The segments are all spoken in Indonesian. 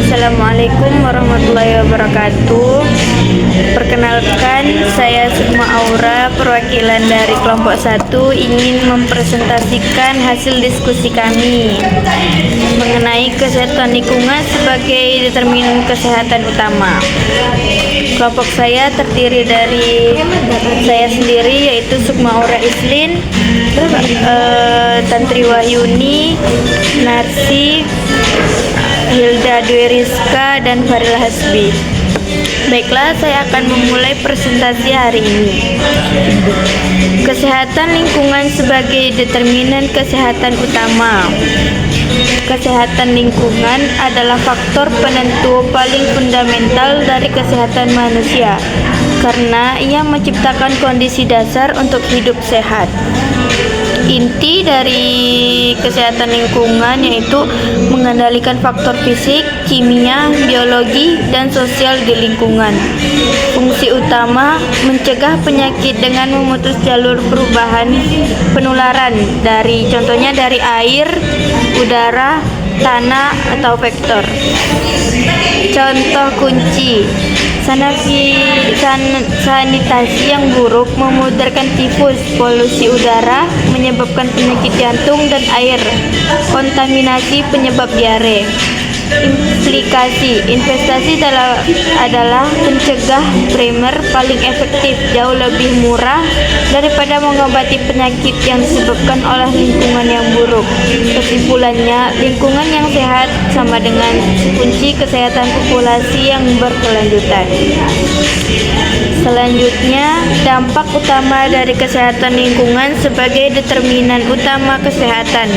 Assalamualaikum warahmatullahi wabarakatuh. Perkenalkan, saya Sukma Aura, perwakilan dari kelompok 1, ingin mempresentasikan hasil diskusi kami mengenai kesehatan lingkungan sebagai determinan kesehatan utama. Kelompok saya terdiri dari saya sendiri, yaitu Sukma Aura Islin, Tantri Wahyuni, Narsi, Hilda Dwi Rizka, dan Faril Hasbi. Baiklah, saya akan memulai presentasi hari ini. Kesehatan lingkungan sebagai determinan kesehatan utama. Kesehatan lingkungan adalah faktor penentu paling fundamental dari kesehatan manusia, karena ia menciptakan kondisi dasar untuk hidup sehat. Inti dari kesehatan lingkungan yaitu mengendalikan faktor fisik, kimia, biologi, dan sosial di lingkungan. Fungsi utama mencegah penyakit dengan memutus jalur perubahan penularan contohnya dari air, udara, tanah, atau vektor. Contoh kunci: sanitasi yang buruk memudarkan tifus, polusi udara menyebabkan penyakit jantung dan air, kontaminasi penyebab diare. Investasi adalah pencegah primer paling efektif, jauh lebih murah daripada mengobati penyakit yang disebabkan oleh lingkungan yang buruk. Kesimpulannya, lingkungan yang sehat sama dengan kunci kesehatan populasi yang berkelanjutan. Selanjutnya, dampak utama dari kesehatan lingkungan sebagai determinan utama kesehatan.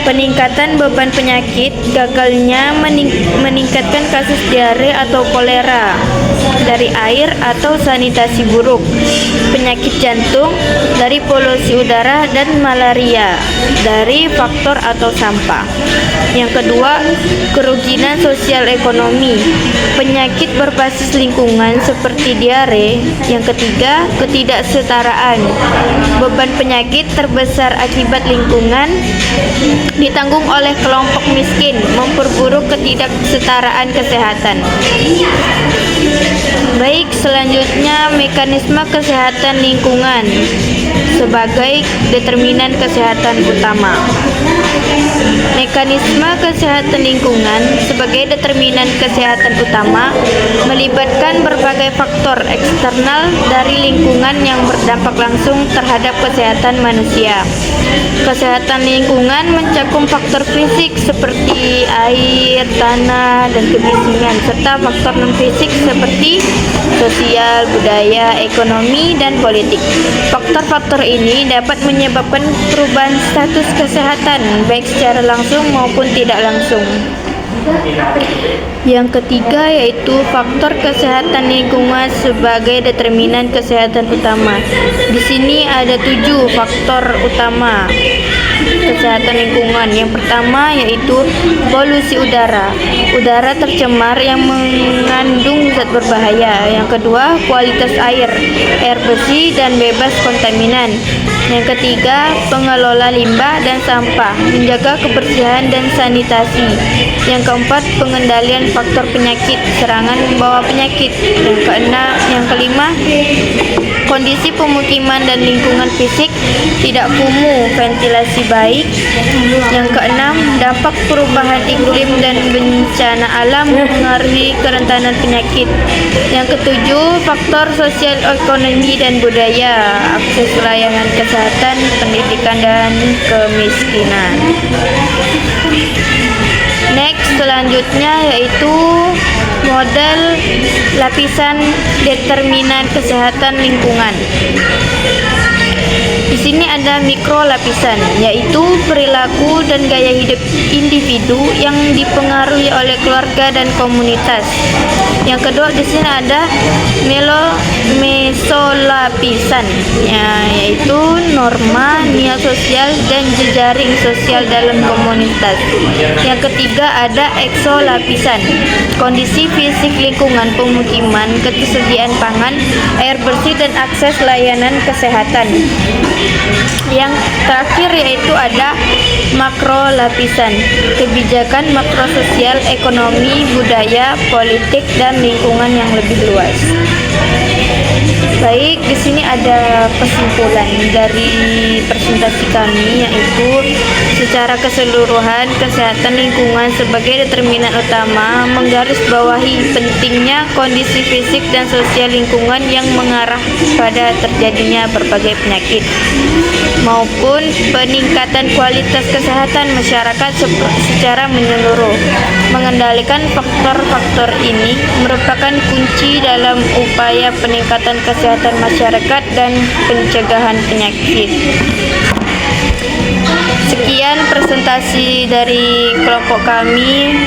Peningkatan beban penyakit, gagalnya meningkatkan kasus diare atau kolera dari air atau sanitasi buruk, penyakit jantung dari polusi udara, dan malaria dari faktor atau sampah. Yang kedua, kerugian sosial ekonomi, penyakit berbasis lingkungan seperti diare. Yang ketiga, ketidaksetaraan, beban penyakit terbesar akibat lingkungan ditanggung oleh kelompok miskin, memperburuk ketidaksetaraan kesehatan. Baik, selanjutnya mekanisme kesehatan lingkungan sebagai determinan kesehatan utama. Mekanisme kesehatan lingkungan sebagai determinan kesehatan utama melibatkan berbagai faktor eksternal dari lingkungan yang berdampak langsung terhadap kesehatan manusia. Kesehatan lingkungan mencakup faktor fisik seperti air, tanah, dan kebisingan, serta faktor non-fisik seperti sosial, budaya, ekonomi, dan politik. Faktor-faktor ini dapat menyebabkan perubahan status kesehatan, baik secara langsung maupun tidak langsung. Yang ketiga yaitu faktor kesehatan lingkungan sebagai determinan kesehatan utama. Di sini ada 7 faktor utama kesehatan lingkungan. Yang pertama yaitu polusi udara. Udara tercemar yang mengandung zat berbahaya. Yang kedua, kualitas air bersih dan bebas kontaminan. Yang ketiga, pengelola limbah dan sampah, menjaga kebersihan dan sanitasi. Yang keempat, pengendalian faktor penyakit, serangan membawa penyakit. Yang kelima, kondisi pemukiman dan lingkungan fisik, tidak kumuh, ventilasi baik. Yang keenam, dampak perubahan iklim dan bencana alam mengaruhi kerentanan penyakit. Yang ketujuh, faktor sosial, ekonomi, dan budaya, akses layanan kesehatan, pendidikan, dan kemiskinan. Next, selanjutnya yaitu model lapisan determinan kesehatan lingkungan. Di sini ada mikro lapisan, yaitu perilaku dan gaya hidup individu yang dipengaruhi oleh keluarga dan komunitas. Yang kedua, di sini ada mesolapisan, yaitu norma, nilai sosial, dan jejaring sosial dalam komunitas. Yang ketiga ada eksolapisan, kondisi fisik lingkungan pemukiman, ketersediaan pangan, air bersih, dan akses layanan kesehatan. Yang terakhir yaitu ada makro lapisan, kebijakan makro sosial, ekonomi, budaya, politik, dan lingkungan yang lebih luas. Baik, di sini ada kesimpulan dari presentasi kami, yaitu secara keseluruhan kesehatan lingkungan sebagai determinan utama menggarisbawahi pentingnya kondisi fisik dan sosial lingkungan yang mengarah pada terjadinya berbagai penyakit maupun peningkatan kualitas kesehatan masyarakat secara menyeluruh. Mengendalikan faktor-faktor ini merupakan kunci dalam upaya peningkatan kesehatan masyarakat dan pencegahan penyakit. Sekian presentasi dari kelompok kami.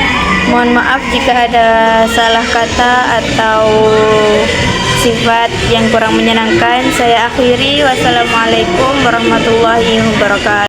Mohon maaf jika ada salah kata atau sifat yang kurang menyenangkan. Saya akhiri. Wassalamualaikum warahmatullahi wabarakatuh.